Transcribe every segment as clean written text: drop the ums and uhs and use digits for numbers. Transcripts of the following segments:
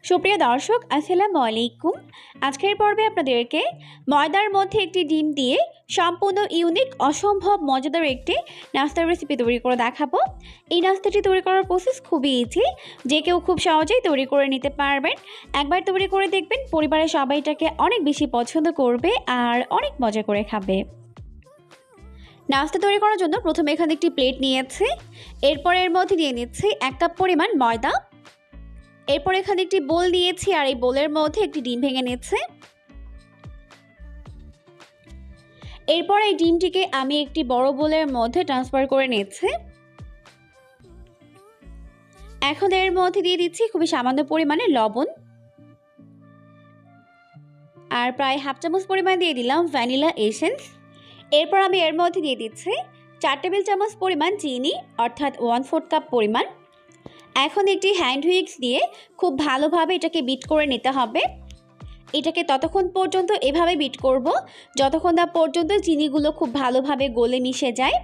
সুপ্রিয় দর্শক আসসালামু আলাইকুম। আজকের পর্বে আপনাদেরকে ময়দার মধ্যে একটি ডিম দিয়ে সম্পূর্ণ ইউনিক অসম্ভব মজাদার একটি নাস্তার রেসিপি তৈরি করে দেখাবো। এই নাস্তাটি তৈরি করার প্রসেস খুবই ইজি, যে কেউ খুব সহজেই তৈরি করে নিতে পারবেন। একবার তৈরি করে দেখবেন, পরিবারের সবাই এটাকে অনেক বেশি পছন্দ করবে আর অনেক মজা করে খাবে। নাস্তা তৈরি করার জন্য প্রথমে এখানে একটি প্লেট নিয়েছি, এরপর এর মধ্যে দিয়ে নিচ্ছি 1 কাপ পরিমাণ ময়দা। এরপর এখানে একটি বোল নিয়েছি আর এই বোলের মধ্যে একটি ডিম ভেঙে নিচ্ছে। এরপর এই ডিমটিকে আমি একটি বড় বোলের মধ্যে ট্রান্সফার করে নিচ্ছি। এখন এর মধ্যে দিয়ে দিচ্ছি খুবই সামান্য পরিমাণে লবণ আর প্রায় হাফ চামচ পরিমাণ দিয়ে দিলাম ভ্যানিলা এসেন্স। এরপর আমি এর মধ্যে দিয়ে দিচ্ছি 4 টেবিল চামচ পরিমাণ চিনি, অর্থাৎ 1/4 কাপ পরিমাণ। এখন একটি হ্যান্ড হুইক্স দিয়ে খুব ভালোভাবে এটাকে বিট করে নিতে হবে। এটাকে ততক্ষণ পর্যন্ত এভাবে বিট করব যতক্ষণ না পর্যন্ত চিনিগুলো খুব ভালোভাবে গলে মিশে যায়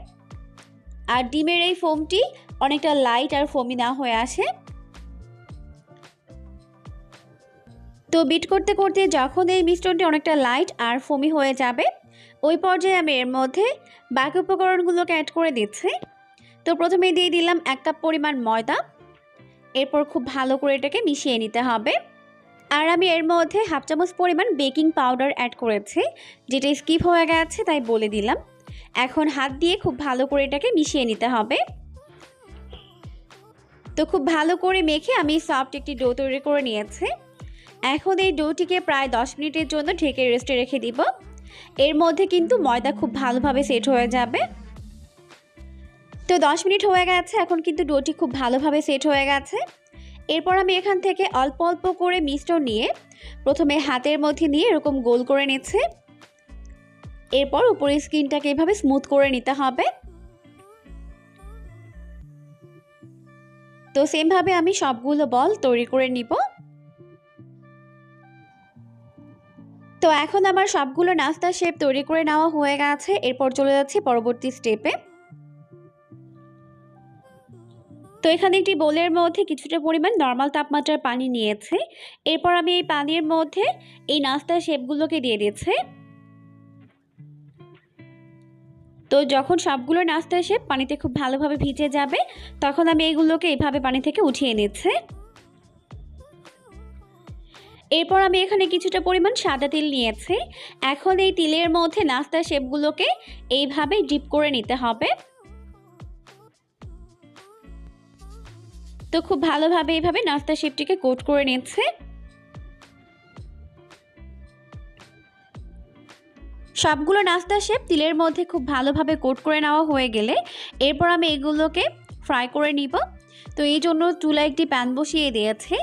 আর ডিমের এই ফোমটি অনেকটা লাইট আর ফোমি না হয়ে আসে। তো বিট করতে করতে যখন এই মিশ্রণটি অনেকটা লাইট আর ফোমি হয়ে যাবে, ওই পর্যায়ে আমি এর মধ্যে বাকি উপকরণগুলোকে অ্যাড করে দিচ্ছি। তো প্রথমে দিয়ে দিলাম 1 কাপ পরিমাণ ময়দা। এরপর খুব ভালো করে এটাকে মিশিয়ে নিতে হবে। আর আমি এর মধ্যে হাফ চামচ পরিমাণ বেকিং পাউডার অ্যাড করেছি, যেটা স্কিপ হয়ে গেছে তাই বলে দিলাম। এখন হাত দিয়ে খুব ভালো করে এটাকে মিশিয়ে নিতে হবে। তো খুব ভালো করে মেখে আমি সফট একটি ডো তৈরি করে নিয়েছি। এখন এই ডোটিকে প্রায় 10 মিনিটের জন্য ঢেকে রেস্টে রেখে দিব। এর মধ্যে কিন্তু ময়দা খুব ভালোভাবে সেট হয়ে যাবে। তো 10 মিনিট হয়ে গেছে, এখন কিন্তু ডোটি খুব ভালোভাবে সেট হয়ে গেছে। এরপর আমি এখান থেকে অল্প অল্প করে মিশ্রণ নিয়ে প্রথমে হাতের মধ্যে নিয়ে এরকম গোল করে নিচ্ছি। এরপর উপরের স্কিনটাকে এভাবে স্মুথ করে নিতে হবে। তো সেমভাবে আমি সবগুলো বল তৈরি করে নিব। তো এখন আমার সবগুলো নাস্তার শেপ তৈরি করে নেওয়া হয়ে গেছে। এরপর চলে যাচ্ছি পরবর্তী স্টেপে। তো এখানে একটি বোলের মধ্যে কিছুটা পরিমাণ নর্মাল তাপমাত্রার পানি নিয়েছে। এরপর আমি এই পানির মধ্যে এই নাস্তার শেপগুলোকে দিয়ে দিচ্ছি। তো যখন সবগুলো নাস্তার শেপ পানিতে খুব ভালোভাবে ভিজে যাবে, তখন আমি এইগুলোকে এইভাবে পানি থেকে উঠিয়ে নিচ্ছি। এরপর আমি এখানে কিছুটা পরিমাণ সাদা তিল নিয়েছি। এখন এই তিলের মধ্যে নাস্তার শেপগুলোকে এইভাবে ডিপ করে নিতে হবে। তো খুব ভালোভাবে এইভাবে নাস্তার শেপটিকে কোট করে নিচ্ছে। সবগুলো নাস্তার শেপ তিলের মধ্যে খুব ভালোভাবে কোট করে নেওয়া হয়ে গেলে এরপর আমি এগুলোকে ফ্রাই করে নিব। তো এই জন্য চুলায় একটি প্যান বসিয়ে দিয়েছি,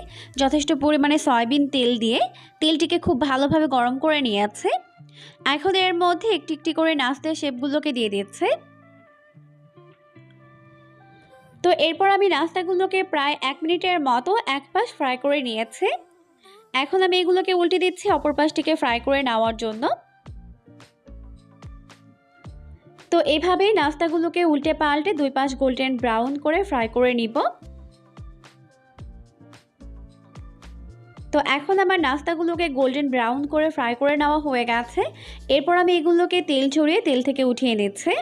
যথেষ্ট পরিমাণে সয়াবিন তেল দিয়ে তেলটিকে খুব ভালোভাবে গরম করে নিয়েছে। এখন এর মধ্যে একটি একটি করে নাস্তার শেপগুলোকে দিয়ে দিচ্ছে। তো এরপর আমি নাস্তাগুলোকে প্রায় 1 মিনিটের মতো এক পাশ ফ্রাই করে নিয়েছি। এখন আমি এগুলোকে উল্টে দিচ্ছি অপর পাশটিকে ফ্রাই করে নেওয়ার জন্য। তো এভাবেই নাস্তাগুলোকে উল্টে পাল্টে 2 পাশ গোল্ডেন ব্রাউন করে ফ্রাই করে নিব। তো এখন আমার নাস্তাগুলোকে গোল্ডেন ব্রাউন করে ফ্রাই করে নেওয়া হয়ে গেছে। এরপর আমি এগুলোকে তেল ঝরিয়ে তেল থেকে উঠিয়ে নিচ্ছি।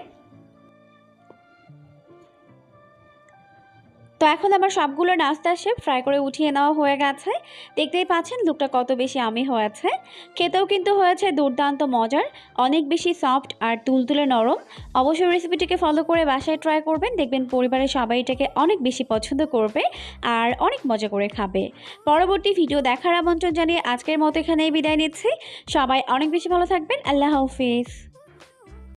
তো এখন আমার সবগুলো নাস্তার শেপ ফ্রাই করে উঠিয়ে নেওয়া হয়ে গেছে। দেখতেই পাচ্ছেন লুকটা কত বেশি আমি হয়েছে। খেতেও কিন্তু হয়েছে দুর্দান্ত মজার, অনেক বেশি সফট আর তুলতুলে নরম। অবশ্যই রেসিপিটিকে ফলো করে বাসায় ট্রাই করবেন, দেখবেন পরিবারের সবাই এটাকে অনেক বেশি পছন্দ করবে আর অনেক মজা করে খাবে। পরবর্তী ভিডিও দেখার আমন্ত্রণ জানিয়ে আজকের মতো এখানেই বিদায় নিচ্ছি। সবাই অনেক বেশি ভালো থাকবেন। আল্লাহ হাফেজ।